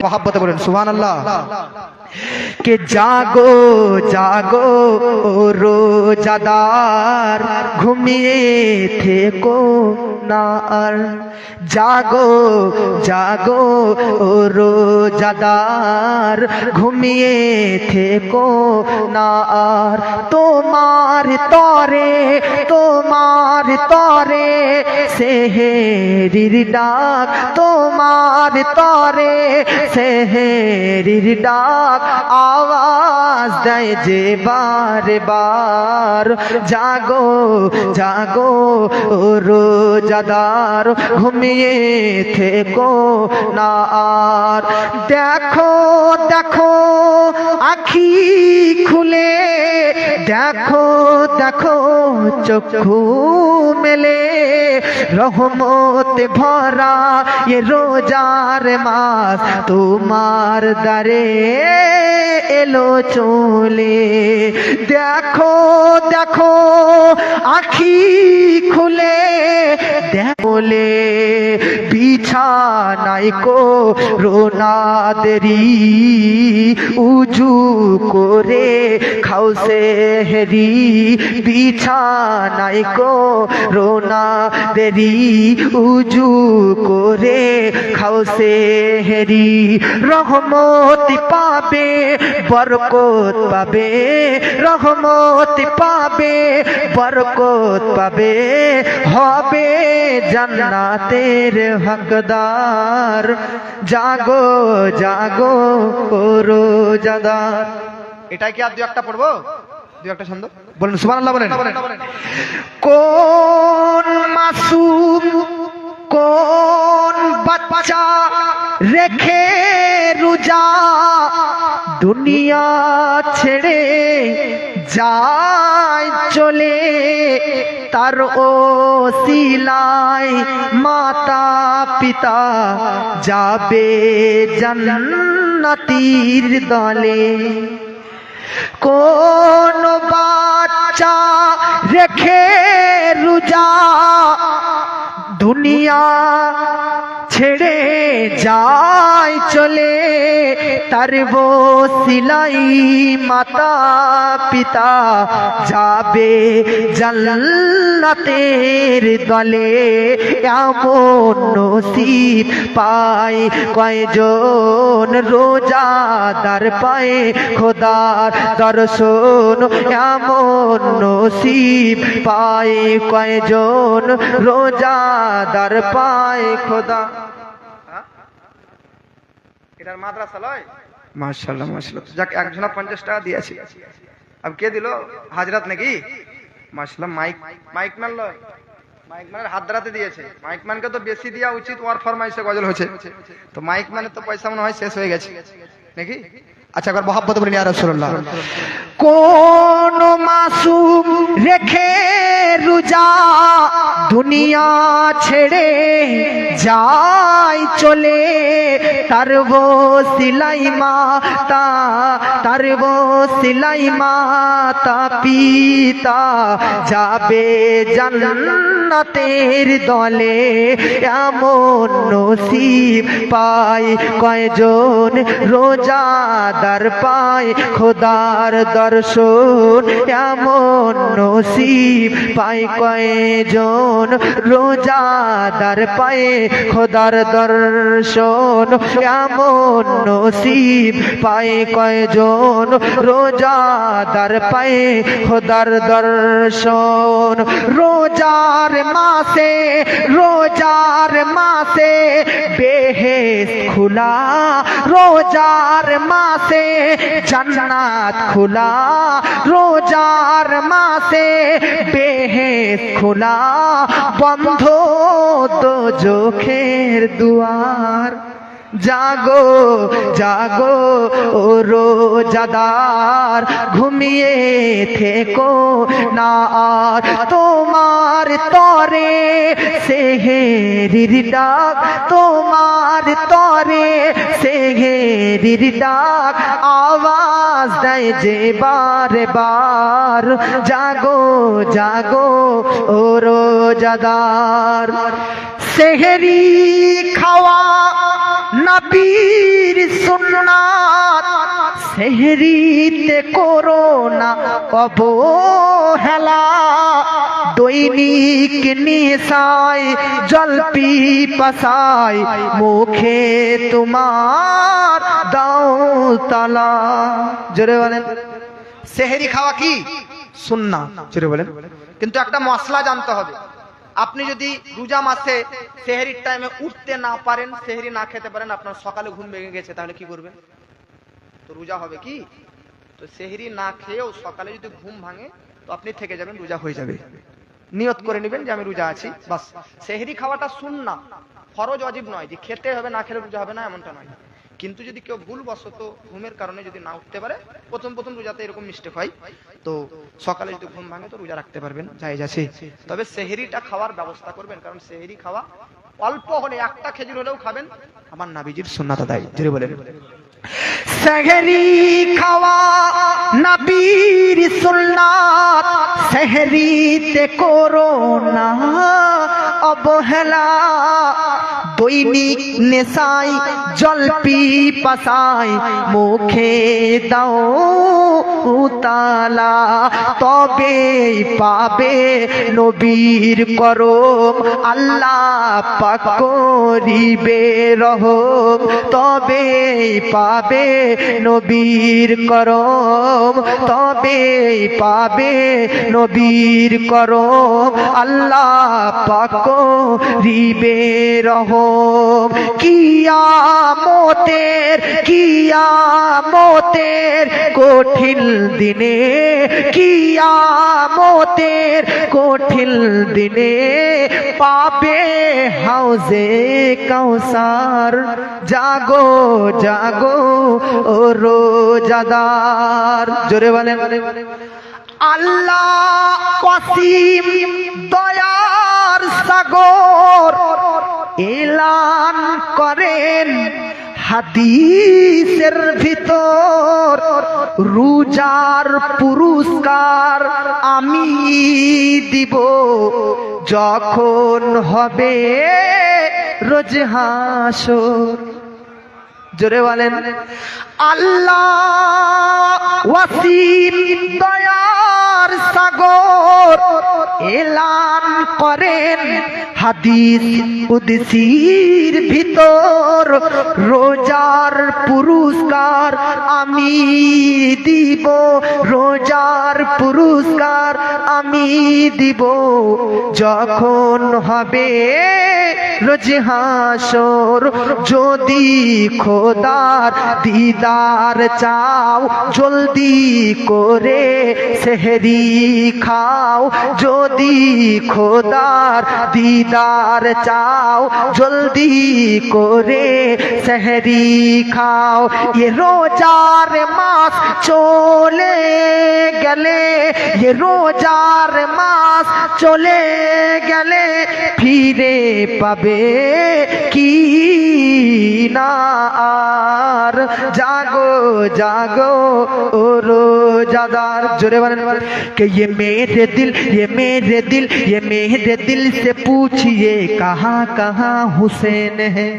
मोहब्बत बोलें सुभान अल्लाह के जागो जागो रोजादार घूमिए थे को नार जागो जागो रोजादार घूमिए थे को नार তোমার তরে সেহেরির ডাক তোমার তরে সেহেরির ডাক आवाज दे जे बार बार जागो जागो रोजादार घूमिए थे को नार देखो देखो आखी खुले देखो देखो चक्षु मेले रहमत भरा ये रोजार मास तुम्हार दरे এলো চলে দেখো দেখো আখি খুলে বলে বিছানায় কো রোনাদেরি উজু করে খাও সেহরি বিছানায় কো রোনাদেরি উজু করে খাও সেহরি রহমত পাবে বরকত পাবে রহমত পাবে বরকত পাবে হবে জান্নাতের হকদার জাগো জাগো রোজাদার এটাই কি আর দুই একটা পড়বো দুই একটা ছন্দ বলেন সুবহানাল্লাহ বলেন কোন মাসুম কোন বাচ্চা রেখে রোজা দুনিয়া ছেড়ে যায় চলে তার ওসিলায় মাতা পিতা যাবে জান্নাতীর দলে কোন বাচ্চা রেখে রোজা দুনিয়া ছেড়ে যায় চলে তার বসিলাই মাতা পিতা যাবে জান্নাতের দলে এমন নসিব পায় কয়জন রোজাদার পায় খোদার দর্শন এমন নসিব পায় কয়জন রোজাদার পায় খোদা এটার মাদ্রাসা লয় মাশাআল্লাহ মাশাআল্লাহ যাক একজনা 50 টাকা দিয়েছি अब কে দিল হাজরাত নাকি মাশাআল্লাহ মাইক ম্যান লয় মাইক ম্যানের হাত ধরাতে দিয়েছে মাইক ম্যানকে তো বেশি দেওয়া উচিত ওর ফরমাইশে গজল হচ্ছে তো মাইক ম্যানের তো পয়সা মনে হয় শেষ হয়ে গেছে নাকি আচ্ছা একবার মোহাব্বত বলেন ইয়া রাসূলুল্লাহ কোন মাসুম রেখে রোজা দুনিয়া ছেড়ে যায় চলে তার বসিলাই মাতা তার বসিলাই মাতা পিতা যাবে জান্নাতের দলে এমন নসিব পায় কয়জন রোজাদার পায় খোদার দর্শন এমন নসিব পায় কয়জন রোজাদার পায় খোদার দর্শন এমন নসিব পায় কয়জন রোজাদার পায় খোদার দর্শন রোজার মাসে বেহেশত খোলা রোজার মাসে জান্নাত খোলা রোজার মাসে বেহেশত খোলা বন্ধ দোজখের দুয়ার জাগো জাগো রোজাদার ঘুমিয়ে থেকো না আর তোমার তরে সেহেরির ডাক তোমার তরে সেহেরির ডাক आवाज দেয় যে বারে বার জাগো জাগো ও রোজাদার সেহেরি খাওয়া নবীর সুন্নাত সেহরিতে করো না অবহেলা দৈনিক নিশায় জল পিপাসায় মুখে তোমার দাও তালা। জোরে বলেন। সেহরি খাওয়া কি সুন্নাত, জোরে বলেন। কিন্তু একটা মশলা জানতে হবে, আপনি যদি রোজা মাসে সেহরির টাইমে উঠতে না পারেন, সেহরি না খেতে পারেন, আপনার সকালে ঘুম ভেঙে গেছে, তাহলে কি করবেন? তো রোজা হবে কি? তো সেহরি না খেয়েও সকালে যদি ঘুম ভাঙে তো আপনি থেকে যাবেন, রোজা হয়ে যাবে। নিয়ত করে নেবেন যে আমি রোজা আছি, বাস। সেহরি খাওয়াটা সুন্নাত, ফরজ ওয়াজিব নয় যে খেতে হবে, না খেলে রোজা হবে না, এমনটা নয়। কিন্তু যদি কেউ ভুলবশত ঘুমের কারণে যদি না উঠতে পারে, প্রথম প্রথম রোজাতে এরকম মিস্টেক হয়, তো সকালে যদি ঘুম ভাঙে তো রোজা রাখতে পারবেন, জায়েজ আছে। তবে সেহরিটা খাওয়ার ব্যবস্থা করবেন, কারণ সেহরি খাওয়া অল্প হলে একটা খেজুর হলেও খাবেন, আমার নবীজির সুন্নাত আদায়। জোরে বলেন। সেহরি খাওয়া নবীর সুন্নাত সেহরিতে করো না অবহেলা দৈনিক নেশায় জল পিপাসায় মুখে দাও তালা তবে পাবে নবীর করম আল্লাহ পাক করিবে রহম তবে পাবে নবীর করম তবে পাবে নবীর করম আল্লাহ পাক করিবে রহম কিয়ামতের কঠিন দিনে কিয়ামতের কঠিন দিনে পাবে হাউজে কাউসার জাগো জাগো ও রোজাদার। জোরে বলেন। আল্লাহ ওয়াসিম দয়ার সাগর এলান করেন হাদিসের ভিতর রোজার পুরস্কার আমি দিব যখন হবে রোজ হাসর। জোরে বলেন। আল্লাহ ওয়াসিম দয়ার সাগর এলান করেন হাদিস কুদসির ভিতর রোজার পুরস্কার আমি দিব রোজার পুরস্কার আমি দিব যখন হবে রোজ হাসর। যদি খোদার দিদার চাও জলদি করে সেহরি খাও যদি খোদার দিদার চাও জলদি করে সেহরি খাও। এ রোজার মাস চলে গেলে এ রোজার মাস চলে গেলে ফিরে পাবে কি না আর জাগো জাগো ও रोजादार। जोरे बने कि ये मेरे दिल से पूछिए कहाँ कहाँ हुसैन है।